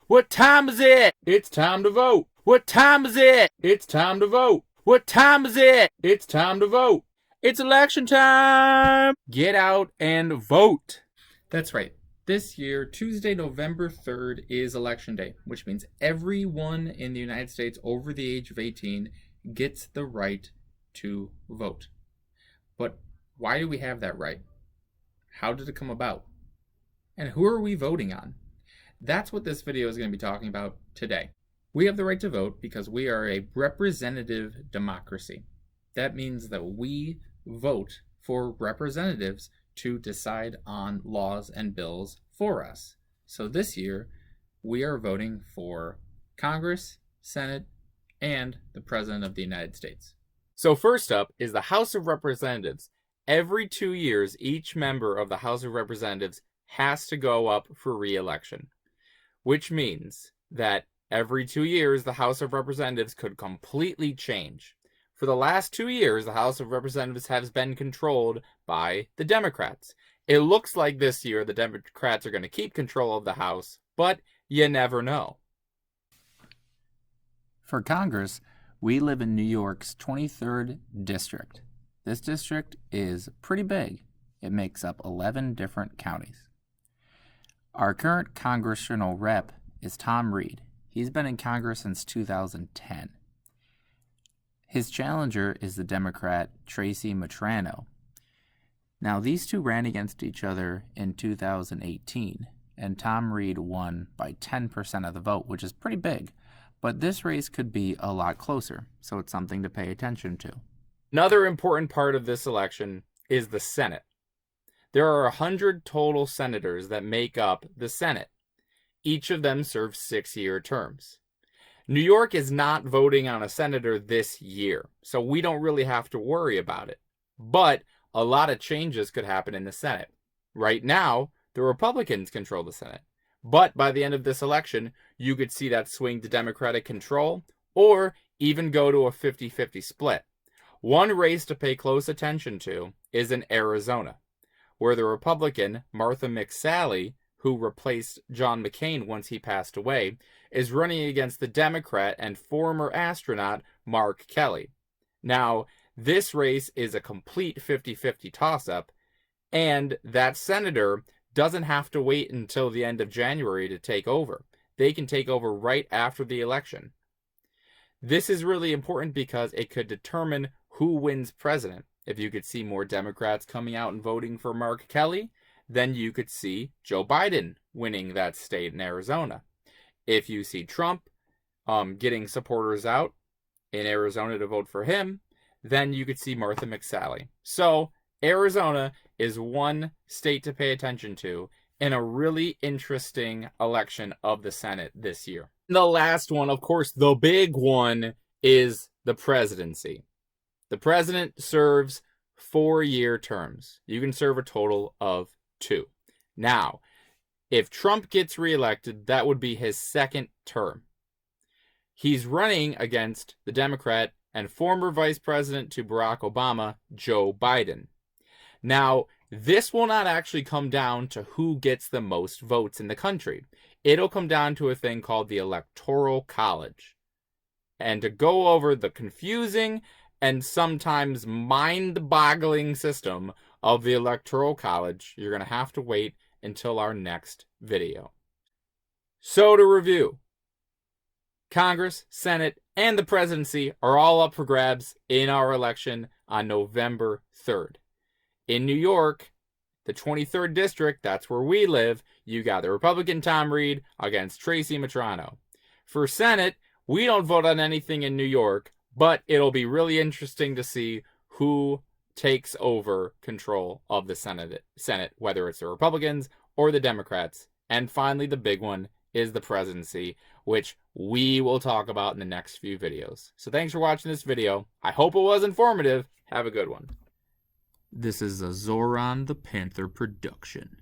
What time is it? It's time to vote. What time is it? It's time to vote. What time is it? It's time to vote. It's election time. Get out and vote. That's right. This year, Tuesday, November 3rd, is Election Day, which means everyone in the United States over the age of 18 gets the right to vote. But why do we have that right? How did it come about? And who are we voting on? That's what this video is going to be talking about today. We have the right to vote because we are a representative democracy. That means that we vote for representatives to decide on laws and bills for us. So this year, we are voting for Congress, Senate, and the President of the United States. So first up is the House of Representatives. Every 2 years, each member of the House of Representatives has to go up for re-election, which means that every 2 years, the House of Representatives could completely change. For the last 2 years, the House of Representatives has been controlled by the Democrats. It looks like this year the Democrats are going to keep control of the House, but you never know. For Congress, we live in New York's 23rd District. This district is pretty big. It makes up 11 different counties. Our current congressional rep is Tom Reed. He's been in Congress since 2010. His challenger is the Democrat Tracy Matrano. Now, these two ran against each other in 2018, and Tom Reed won by 10% of the vote, which is pretty big. But this race could be a lot closer, so it's something to pay attention to. Another important part of this election is the Senate. There are 100 total senators that make up the Senate. Each of them serves 6-year terms. New York is not voting on a senator this year, so we don't really have to worry about it. But a lot of changes could happen in the Senate. Right now, the Republicans control the Senate. But by the end of this election, you could see that swing to Democratic control, or even go to a 50-50 split. One race to pay close attention to is in Arizona, where the Republican Martha McSally, who replaced John McCain once he passed away, is running against the Democrat and former astronaut Mark Kelly. Now, this race is a complete 50-50 toss-up, and that senator doesn't have to wait until the end of January to take over. They can take over right after the election. This is really important because it could determine who wins president. If you could see more Democrats coming out and voting for Mark Kelly, then you could see Joe Biden winning that state in Arizona. If you see Trump getting supporters out in Arizona to vote for him, then you could see Martha McSally. So Arizona is one state to pay attention to in a really interesting election of the Senate this year. The last one, of course, the big one, is the presidency. The president serves 4-year terms. You can serve a total of 2. Now, if Trump gets reelected, that would be his second term. He's running against the Democrat and former Vice President to Barack Obama, Joe Biden. Now, this will not actually come down to who gets the most votes in the country. It'll come down to a thing called the Electoral College. And to go over the confusing and sometimes mind-boggling system of the Electoral College, you're going to have to wait until our next video. So to review, Congress, Senate, and the presidency are all up for grabs in our election on November 3rd. In New York, the 23rd District, that's where we live, you got the Republican Tom Reed against Tracy Matrano. For Senate, we don't vote on anything in New York, but it'll be really interesting to see who takes over control of the Senate, whether it's the Republicans or the Democrats. And finally, the big one is the presidency, which we will talk about in the next few videos. So thanks for watching this video. I hope it was informative. Have a good one. This is a Zoran the Panther production.